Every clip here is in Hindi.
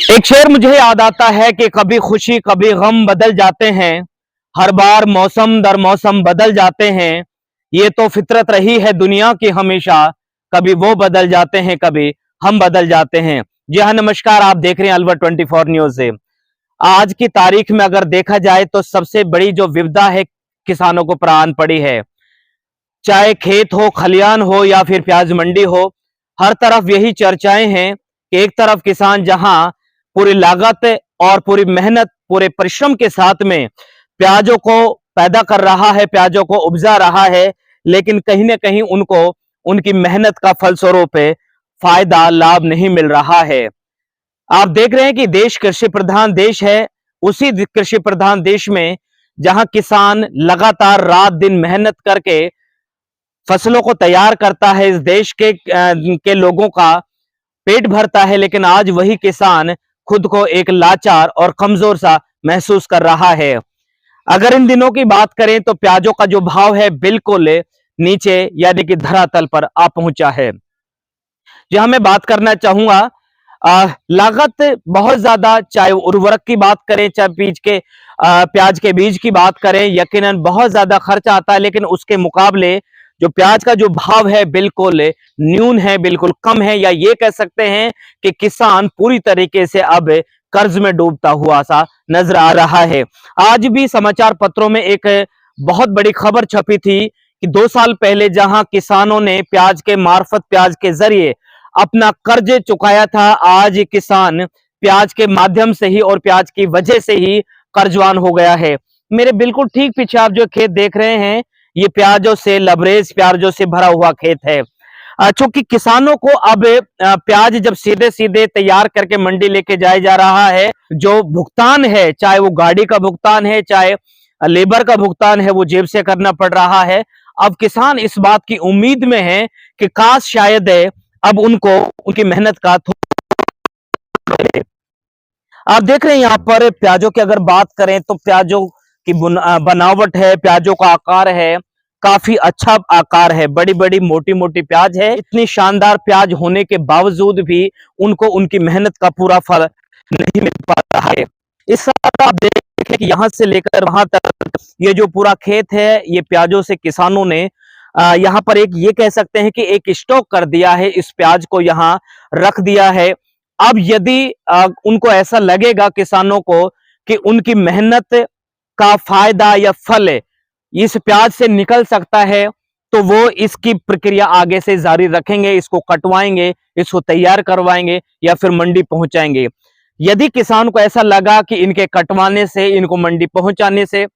एक शेर मुझे याद आता है कि कभी खुशी कभी गम बदल जाते हैं, हर बार मौसम दर मौसम बदल जाते हैं। ये तो फितरत रही है दुनिया की हमेशा, कभी वो बदल जाते हैं कभी हम बदल जाते हैं। जी हाँ, नमस्कार, आप देख रहे हैं अलवर 24 न्यूज से। आज की तारीख में अगर देखा जाए तो सबसे बड़ी जो विपदा है किसानों को प्राण पड़ी है, चाहे खेत हो, खलियान हो या फिर प्याज मंडी हो, हर तरफ यही चर्चाएं हैं कि एक तरफ किसान जहां पूरी लागत और पूरी मेहनत पूरे परिश्रम के साथ में प्याजों को पैदा कर रहा है, प्याजों को उपजा रहा है, लेकिन कहीं ना कहीं उनको उनकी मेहनत का फलस्वरूप फायदा लाभ नहीं मिल रहा है। आप देख रहे हैं कि देश कृषि प्रधान देश है। उसी कृषि प्रधान देश में जहां किसान लगातार रात दिन मेहनत करके फसलों को तैयार करता है, इस देश के लोगों का पेट भरता है, लेकिन आज वही किसान खुद को एक लाचार और कमजोर सा महसूस कर रहा है। अगर इन दिनों की बात करें तो प्याजों का जो भाव है बिल्कुल नीचे यानी कि धरातल पर आ पहुंचा है। जहां मैं बात करना चाहूंगा, लागत बहुत ज्यादा, चाहे उर्वरक की बात करें, चाहे प्याज के बीज की बात करें, यकीनन बहुत ज्यादा खर्चा आता है, लेकिन उसके मुकाबले जो प्याज का जो भाव है बिल्कुल न्यून है, बिल्कुल कम है, या ये कह सकते हैं कि किसान पूरी तरीके से अब कर्ज में डूबता हुआ सा नजर आ रहा है। आज भी समाचार पत्रों में एक बहुत बड़ी खबर छपी थी कि 2 साल पहले जहां किसानों ने प्याज के मार्फत, प्याज के जरिए अपना कर्ज चुकाया था, आज किसान प्याज के माध्यम से ही और प्याज की वजह से ही कर्जवान हो गया है। मेरे बिल्कुल ठीक पीछे आप जो खेत देख रहे हैं, ये प्याजों से लबरेज, प्याजों से भरा हुआ खेत है। चूंकि किसानों को अब प्याज जब सीधे सीधे तैयार करके मंडी लेके जाया जा रहा है, जो भुगतान है, चाहे वो गाड़ी का भुगतान है, चाहे लेबर का भुगतान है, वो जेब से करना पड़ रहा है। अब किसान इस बात की उम्मीद में है कि काश शायद अब उनको उनकी मेहनत का आप देख रहे हैं यहाँ पर प्याजों की अगर बात करें तो प्याजों की बनावट है, प्याजों का आकार है, काफी अच्छा आकार है, बड़ी बड़ी मोटी मोटी प्याज है। इतनी शानदार प्याज होने के बावजूद भी उनको उनकी मेहनत का पूरा फल नहीं मिल पा रहा है। इस साल आप देखें कि यहाँ से लेकर वहां तक ये जो पूरा खेत है, ये प्याजों से किसानों ने यहाँ पर एक ये कह सकते हैं कि एक स्टॉक कर दिया है, इस प्याज को यहाँ रख दिया है। अब यदि उनको ऐसा लगेगा किसानों को कि उनकी मेहनत का फायदा या फल इस प्याज से निकल सकता है, तो वो इसकी प्रक्रिया आगे से जारी रखेंगे, इसको कटवाएंगे, इसको तैयार करवाएंगे या फिर मंडी पहुंचाएंगे। यदि किसान को ऐसा लगा कि इनके कटवाने से, इनको मंडी पहुंचाने से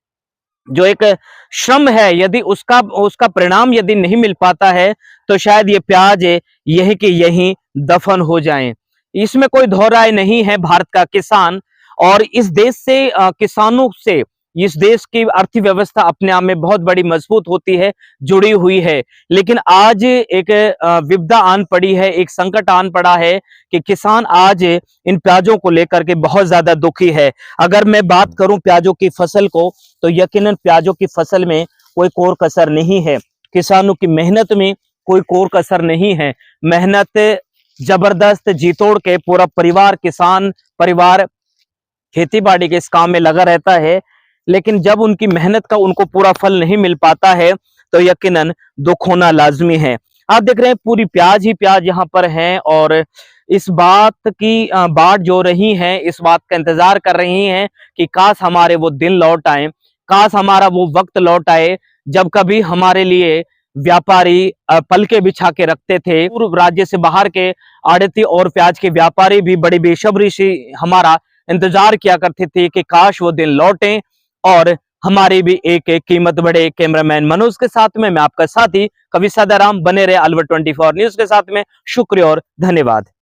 जो एक श्रम है, यदि उसका परिणाम यदि नहीं मिल पाता है, तो शायद ये प्याज यही कि यही दफन हो जाएं। इसमें कोई दो राय नहीं है। भारत का किसान और इस देश से किसानों से इस देश की अर्थव्यवस्था अपने आप में बहुत बड़ी मजबूत होती है, जुड़ी हुई है। लेकिन आज एक विपदा आन पड़ी है, एक संकट आन पड़ा है कि किसान आज इन प्याजों को लेकर के बहुत ज्यादा दुखी है। अगर मैं बात करूं प्याजों की फसल को, तो यकीनन प्याजों की फसल में कोई कोर कसर नहीं है, किसानों की मेहनत में कोई कोर कसर नहीं है। मेहनत जबरदस्त जी तोड़ के पूरा परिवार, किसान परिवार खेती बाड़ी के इस काम में लगा रहता है, लेकिन जब उनकी मेहनत का उनको पूरा फल नहीं मिल पाता है तो यकीनन दुख होना लाजमी है। आप देख रहे हैं पूरी प्याज ही प्याज यहाँ पर है, और इस बात की बाट जो रही हैं, इस बात का इंतजार कर रही हैं कि काश हमारे वो दिन लौट आए, काश हमारा वो वक्त लौट आए जब कभी हमारे लिए व्यापारी पलके बिछा के रखते थे। पूर्व राज्य से बाहर के आड़ती और प्याज के व्यापारी भी बड़ी बेसब्री से हमारा इंतजार किया करते थे कि काश वो दिन लौटे और हमारी भी एक कीमत बढ़े। कैमरामैन मनोज के साथ में मैं आपका साथी कवि सदाराम, बने रहे अलवर 24 न्यूज के साथ में। शुक्रिया और धन्यवाद।